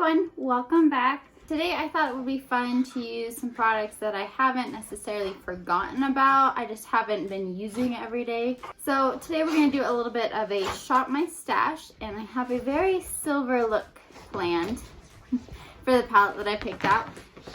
everyone, welcome back. Today I thought it would be fun to use some products that I haven't necessarily forgotten about. I just haven't been using every day. So today we're going to do a little bit of a shop my stash, and I have a very silver look planned for the palette that I picked out.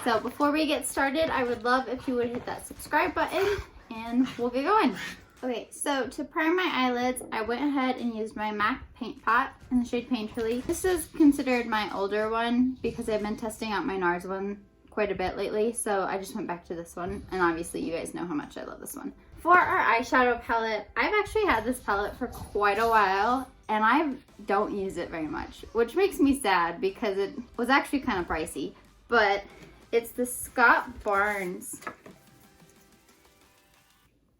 So before we get started, I would love if you would hit that subscribe button and we'll get going. Okay, so to prime my eyelids, I went ahead and used my MAC paint pot in the shade Painterly. This is considered my older one because I've been testing out my NARS one quite a bit lately, so I just went back to this one, and obviously you guys know how much I love this one. For our eyeshadow palette, I've actually had this palette for quite a while, and I don't use it very much, which makes me sad because it was actually kind of pricey, but it's the Scott Barnes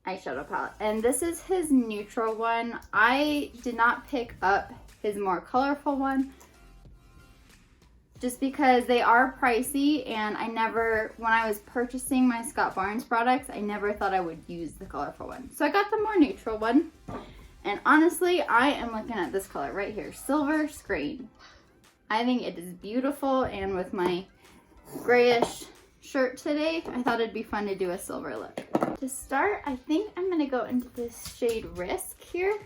eyeshadow palette, and this is his neutral one. I did not pick up his more colorful one just because they are pricey, and when I was purchasing my Scott Barnes products, I never thought I would use the colorful one. So I got the more neutral one, and honestly, I am looking at this color right here, Silver Screen. I think it is beautiful, and with my grayish shirt today, I thought it'd be fun to do a silver look. To start, I think I'm gonna go into this shade Risk here,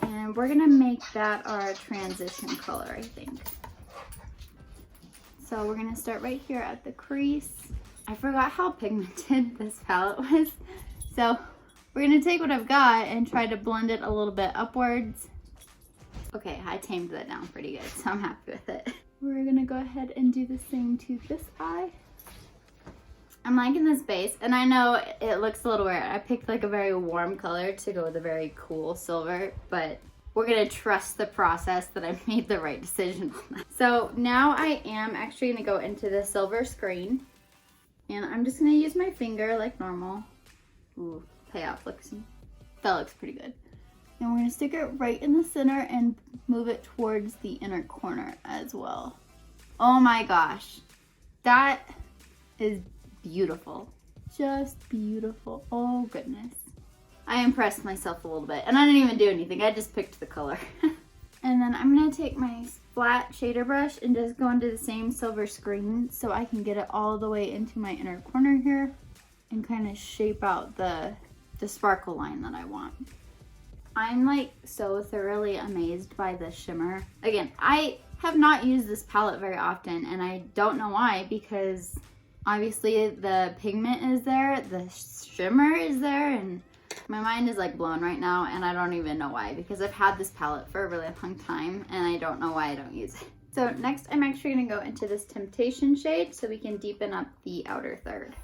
and we're gonna make that our transition color, I think. So we're gonna start right here at the crease. I forgot how pigmented this palette was, so we're gonna take what I've got and try to blend it a little bit upwards. Okay, I tamed that down pretty good, so I'm happy with it. We're gonna go ahead and do the same to this eye. I'm liking this base, and I know it looks a little weird. I picked like a very warm color to go with a very cool silver, but we're gonna trust the process that I made the right decision on that. So now I am actually gonna go into the Silver Screen, and I'm just gonna use my finger like normal. Ooh, payoff that looks pretty good. And we're gonna stick it right in the center and move it towards the inner corner as well. Oh my gosh, that is beautiful. Just beautiful. Oh goodness. I impressed myself a little bit, and I didn't even do anything. I just picked the color. And then I'm gonna take my flat shader brush and just go into the same Silver Screen so I can get it all the way into my inner corner here and kind of shape out the sparkle line that I want. I'm like so thoroughly amazed by the shimmer. Again, I have not used this palette very often, and I don't know why, because obviously the pigment is there, the shimmer is there, and my mind is like blown right now, and I don't even know why, because I've had this palette for a really long time and I don't know why I don't use it. So next I'm actually gonna go into this Temptation shade so we can deepen up the outer third.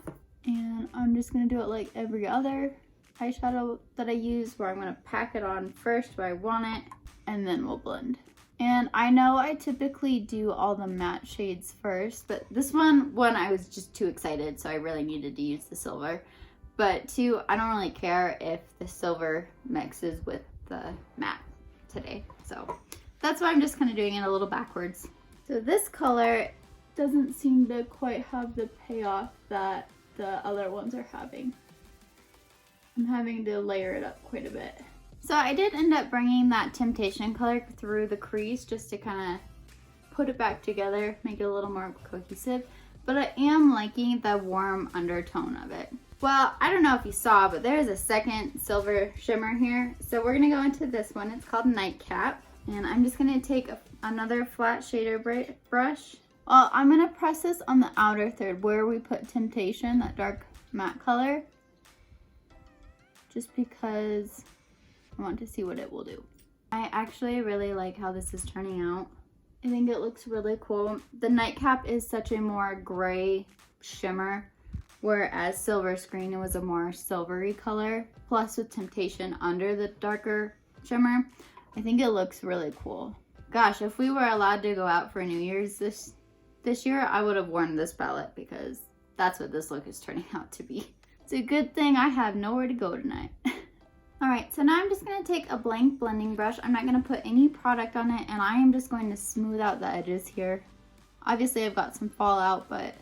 And I'm just gonna do it like every other eyeshadow that I use, where I'm gonna pack it on first where I want it, and then we'll blend. And I know I typically do all the matte shades first, but this one I was just too excited, so I really needed to use the silver. But two, I don't really care if the silver mixes with the matte today. So that's why I'm just kind of doing it a little backwards. So this color doesn't seem to quite have the payoff that the other ones are having. I'm having to layer it up quite a bit. So I did end up bringing that Temptation color through the crease just to kind of put it back together, make it a little more cohesive, but I am liking the warm undertone of it. Well, I don't know if you saw, but there's a second silver shimmer here. So we're gonna go into this one. It's called Nightcap, and I'm just gonna take another flat shader brush. Well, I'm gonna press this on the outer third where we put Temptation, that dark matte color, just because I want to see what it will do. I actually really like how this is turning out. I think it looks really cool. The Nightcap is such a more gray shimmer, whereas Silver Screen, it was a more silvery color. Plus with Temptation under the darker shimmer, I think it looks really cool. Gosh, if we were allowed to go out for New Year's this year, I would have worn this palette, because that's what this look is turning out to be. It's a good thing I have nowhere to go tonight. Alright, so now I'm just going to take a blank blending brush. I'm not going to put any product on it, and I am just going to smooth out the edges here. Obviously I've got some fallout, but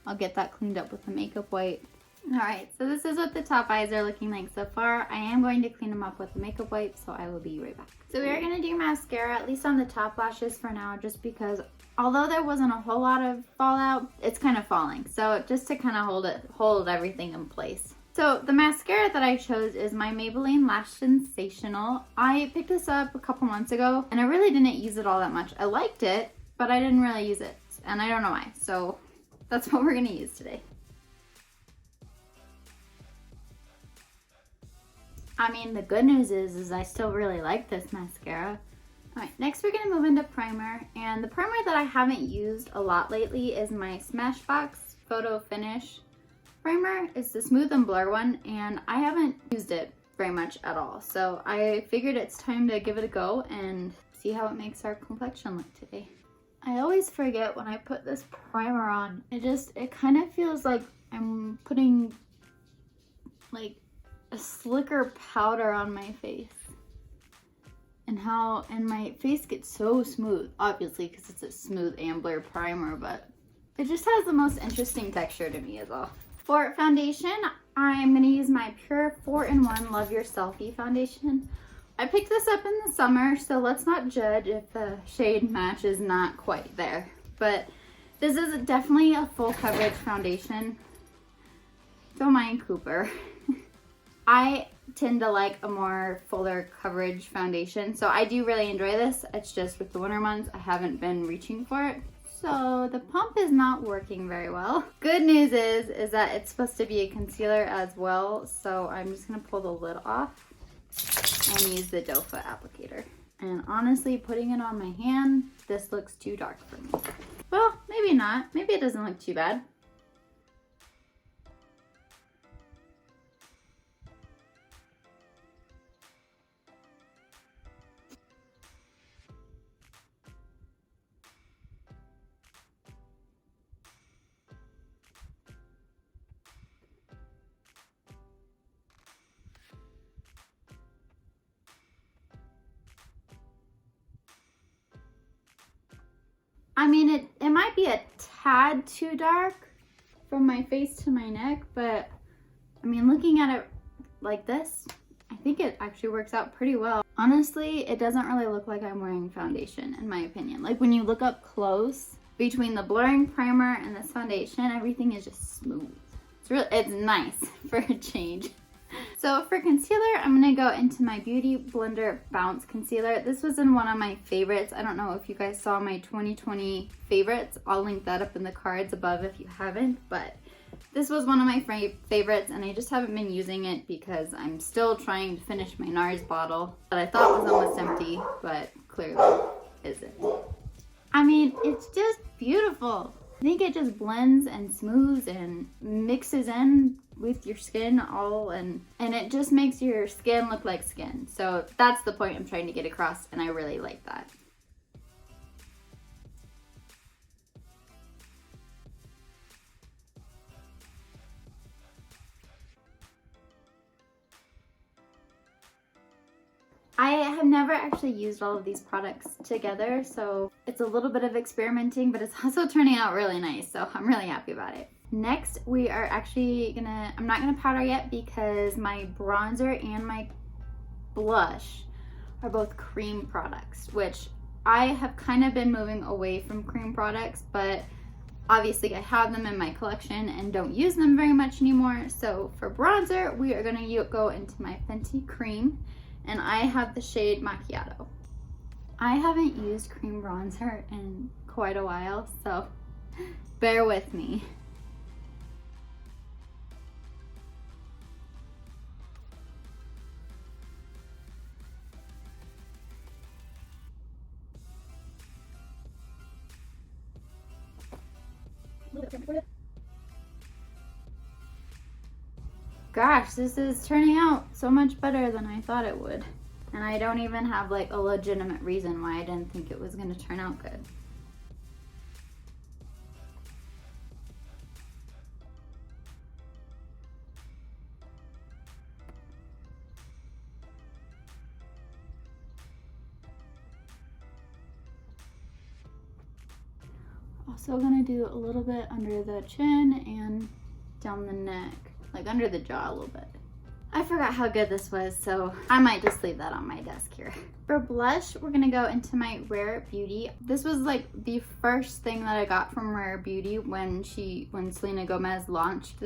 I'll get that cleaned up with the makeup wipe. Alright, so this is what the top eyes are looking like so far. I am going to clean them up with a makeup wipe, so I will be right back. So we are going to do mascara, at least on the top lashes for now, just because although there wasn't a whole lot of fallout, it's kind of falling. So just to kind of hold everything in place. So the mascara that I chose is my Maybelline Lash Sensational. I picked this up a couple months ago, and I really didn't use it all that much. I liked it, but I didn't really use it, and I don't know why. So that's what we're going to use today. I mean, the good news is I still really like this mascara. Alright, next we're going to move into primer. And the primer that I haven't used a lot lately is my Smashbox Photo Finish primer. It's the Smooth and Blur one, and I haven't used it very much at all. So I figured it's time to give it a go and see how it makes our complexion look today. I always forget when I put this primer on. It kind of feels like I'm putting like a slicker powder on my face, and my face gets so smooth, obviously because it's a smooth and blur primer, but it just has the most interesting texture to me is all. For foundation, I'm going to use my Pure 4-in-1 Love Your Selfie foundation. I picked this up in the summer, so let's not judge if the shade match is not quite there, but this is definitely a full coverage foundation. Don't mind Cooper. I tend to like a more fuller coverage foundation, so I do really enjoy this. It's just with the winter months, I haven't been reaching for it. So the pump is not working very well. Good news is that it's supposed to be a concealer as well, so I'm just gonna pull the lid off and use the doe foot applicator. And honestly, putting it on my hand, this looks too dark for me. Well, maybe not. Maybe it doesn't look too bad. I mean, it might be a tad too dark from my face to my neck, but I mean, looking at it like this, I think it actually works out pretty well. Honestly, it doesn't really look like I'm wearing foundation, in my opinion. Like when you look up close, between the blurring primer and this foundation, everything is just smooth. It's nice for a change. So for concealer, I'm going to go into my Beauty Blender Bounce Concealer. This was in one of my favorites. I don't know if you guys saw my 2020 favorites. I'll link that up in the cards above if you haven't. But this was one of my favorites, and I just haven't been using it because I'm still trying to finish my NARS bottle that I thought was almost empty, but clearly isn't. I mean, it's just beautiful. I think it just blends and smooths and mixes in with your skin all, and it just makes your skin look like skin. So that's the point I'm trying to get across, and I really like that. I have never actually used all of these products together, so it's a little bit of experimenting, but it's also turning out really nice, so I'm really happy about it. Next, we are actually I'm not gonna powder yet because my bronzer and my blush are both cream products, which I have kind of been moving away from cream products, but obviously I have them in my collection and don't use them very much anymore. So for bronzer, we are gonna go into my Fenty cream, and I have the shade Macchiato. I haven't used cream bronzer in quite a while, so bear with me. Gosh, this is turning out so much better than I thought it would. And I don't even have like a legitimate reason why I didn't think it was going to turn out good. Also gonna do a little bit under the chin and down the neck. like under the jaw a little bit. I forgot how good this was, so I might just leave that on my desk here. For blush, we're gonna go into my Rare Beauty. This was like the first thing that I got from Rare Beauty when Selena Gomez launched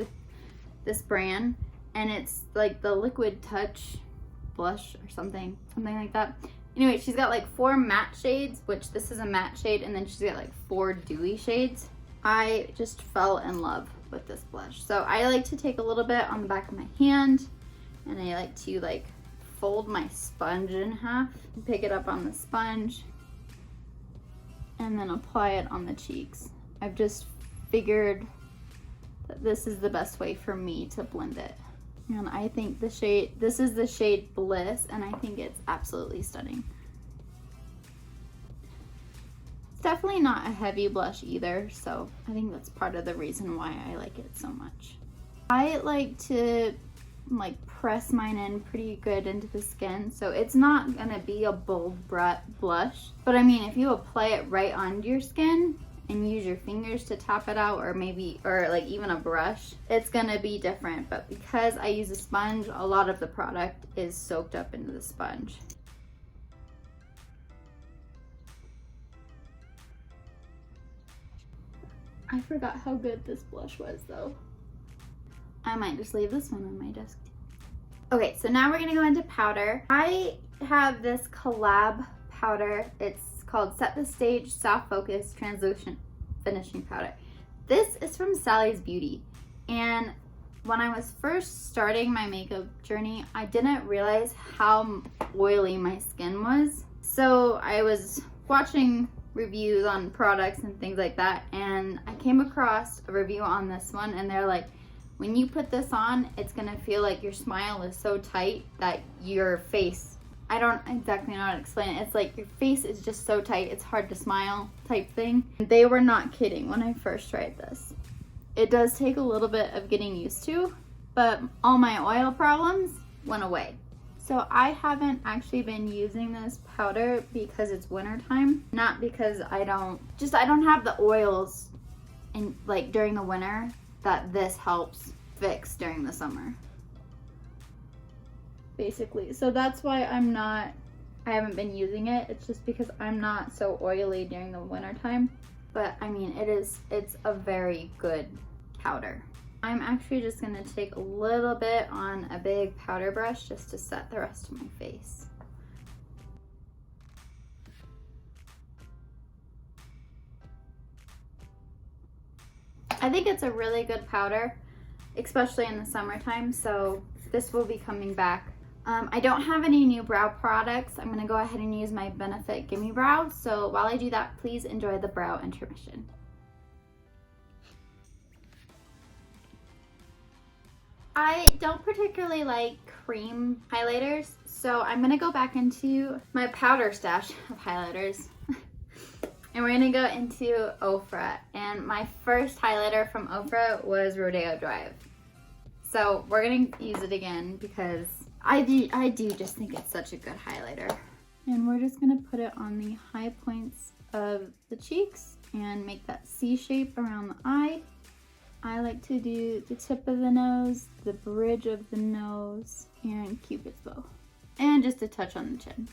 this brand, and it's like the Liquid Touch blush or something like that. Anyway, she's got like 4 matte shades, which this is a matte shade, and then she's got like 4 dewy shades. I just fell in love with this blush. So I like to take a little bit on the back of my hand, and I like to like fold my sponge in half, pick it up on the sponge, and then apply it on the cheeks. I've just figured that this is the best way for me to blend it. And I think this is the shade Bliss, and I think it's absolutely stunning. It's definitely not a heavy blush either, so I think that's part of the reason why I like it so much. I like to like press mine in pretty good into the skin, so it's not gonna be a bold blush, but I mean, if you apply it right onto your skin and use your fingers to tap it out, or like even a brush, it's gonna be different. But because I use a sponge, a lot of the product is soaked up into the sponge. I forgot how good this blush was though. I might just leave this one on my desk too. Okay, so now we're gonna go into powder. I have this collab powder. It's called Set the Stage Soft Focus Translucent Finishing Powder. This is from Sally's Beauty, and when I was first starting my makeup journey, I didn't realize how oily my skin was. So I was watching reviews on products and things like that, and I came across a review on this one, and they're like, when you put this on, it's gonna feel like your smile is so tight that your face, I don't exactly know how to explain it. It's like your face is just so tight, it's hard to smile type thing. They were not kidding when I first tried this. It does take a little bit of getting used to, but all my oil problems went away. So I haven't actually been using this powder because it's winter time, not because I don't have the oils in like during the winter that this helps fix during the summer, basically. So that's why I haven't been using it. It's just because I'm not so oily during the winter time. But I mean, it's a very good powder. I'm actually just gonna take a little bit on a big powder brush just to set the rest of my face. I think it's a really good powder, especially in the summertime, so this will be coming back. I don't have any new brow products. I'm gonna go ahead and use my Benefit Gimme Brow, so while I do that, please enjoy the brow intermission. I don't particularly like cream highlighters, so I'm gonna go back into my powder stash of highlighters. And we're gonna go into Ofra, and my first highlighter from Ofra was Rodeo Drive. So we're gonna use it again because I do just think it's such a good highlighter. And we're just gonna put it on the high points of the cheeks and make that C shape around the eye. I like to do the tip of the nose, the bridge of the nose, and Cupid's bow. And just a touch on the chin.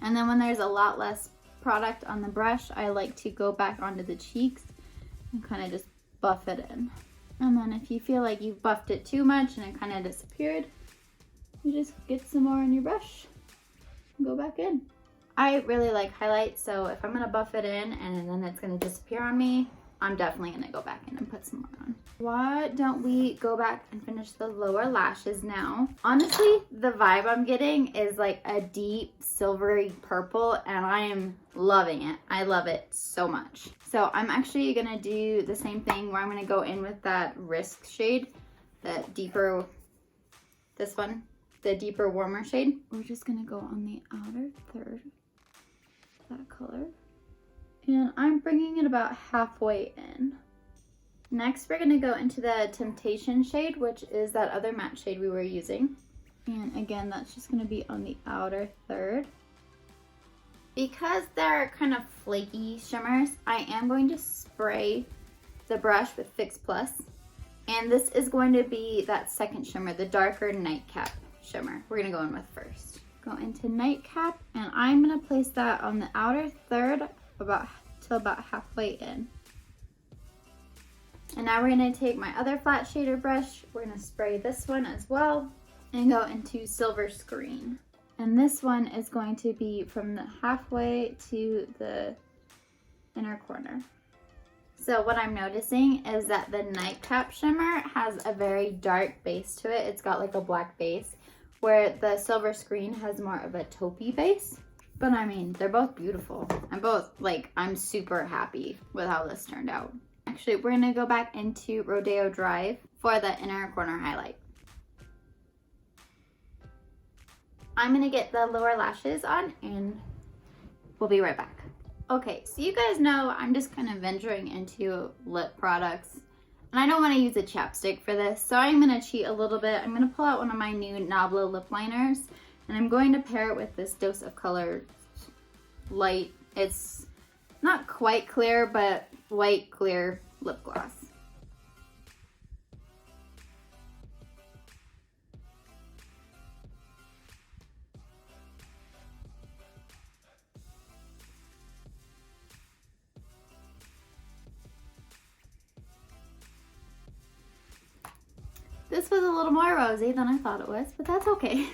And then when there's a lot less product on the brush, I like to go back onto the cheeks and kind of just buff it in. And then if you feel like you've buffed it too much and it kind of disappeared, you just get some more on your brush and go back in. I really like highlights, so if I'm gonna buff it in and then it's gonna disappear on me, I'm definitely gonna go back in and put some more on. Why don't we go back and finish the lower lashes now? Honestly, the vibe I'm getting is like a deep silvery purple, and I am loving it. I love it so much. So I'm actually gonna do the same thing where I'm gonna go in with that Risk shade, that deeper, this one, the deeper, warmer shade. We're just gonna go on the outer third, that color. And I'm bringing it about halfway in. Next, we're gonna go into the Temptation shade, which is that other matte shade we were using. And again, that's just gonna be on the outer third. Because they're kind of flaky shimmers, I am going to spray the brush with Fix Plus. And this is going to be that second shimmer, the darker nightcap shimmer. We're gonna go in with first. Go into nightcap, and I'm gonna place that on the outer third till about halfway in. And now we're gonna take my other flat shader brush. We're gonna spray this one as well and go into Silver Screen. And this one is going to be from the halfway to the inner corner. So what I'm noticing is that the nightcap shimmer has a very dark base to it. It's got like a black base, where the Silver Screen has more of a taupey base. But I mean, they're both beautiful. I'm super happy with how this turned out. Actually, we're gonna go back into Rodeo Drive for the inner corner highlight. I'm gonna get the lower lashes on and we'll be right back. Okay, so you guys know I'm just kind of venturing into lip products. And I don't want to use a chapstick for this, so I'm going to cheat a little bit. I'm going to pull out one of my new Nabla lip liners, and I'm going to pair it with this Dose of Color light. It's not quite clear, but white clear lip gloss. This was a little more rosy than I thought it was, but that's okay.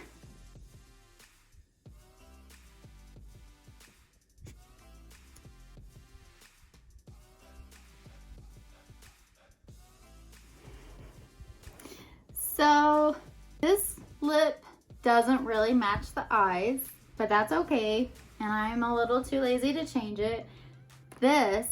So this lip doesn't really match the eyes, but that's okay. And I'm a little too lazy to change it. This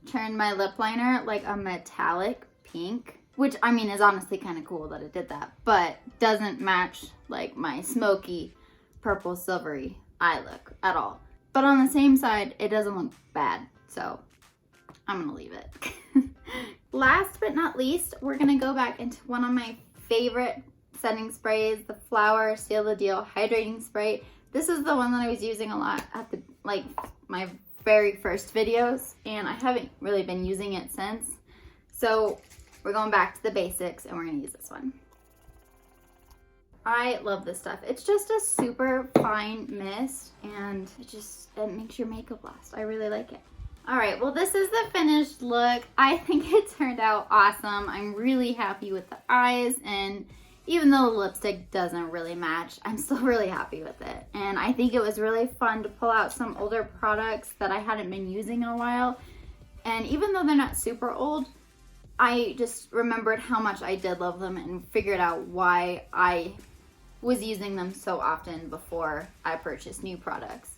turned my lip liner like a metallic pink, which I mean is honestly kind of cool that it did that, but doesn't match like my smoky purple silvery eye look at all. But on the same side, it doesn't look bad, so I'm gonna leave it. Last but not least, we're gonna go back into one of my favorite setting sprays, the Flower Seal the Deal Hydrating Spray. This is the one that I was using a lot at the my very first videos, and I haven't really been using it since. So we're going back to the basics and we're gonna use this one. I love this stuff. It's just a super fine mist and it makes your makeup last. I really like it. All right, well, this is the finished look. I think it turned out awesome. I'm really happy with the eyes, and even though the lipstick doesn't really match, I'm still really happy with it. And I think it was really fun to pull out some older products that I hadn't been using in a while. And even though they're not super old, I just remembered how much I did love them and figured out why I was using them so often before I purchased new products.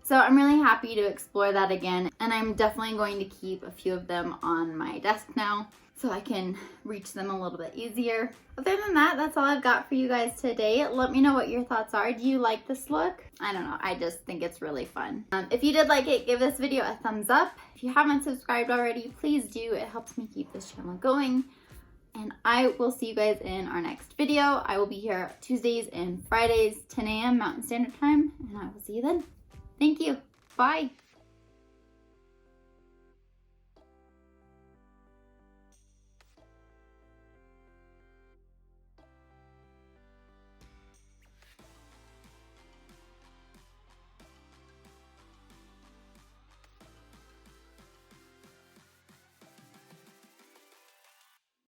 So I'm really happy to explore that again, and I'm definitely going to keep a few of them on my desk now so I can reach them a little bit easier. Other than that, that's all I've got for you guys today. Let me know what your thoughts are. Do you like this look? I don't know, I just think it's really fun. If you did like it, give this video a thumbs up. If you haven't subscribed already, please do. It helps me keep this channel going. And I will see you guys in our next video. I will be here Tuesdays and Fridays, 10 a.m. Mountain Standard Time, and I will see you then. Thank you. Bye.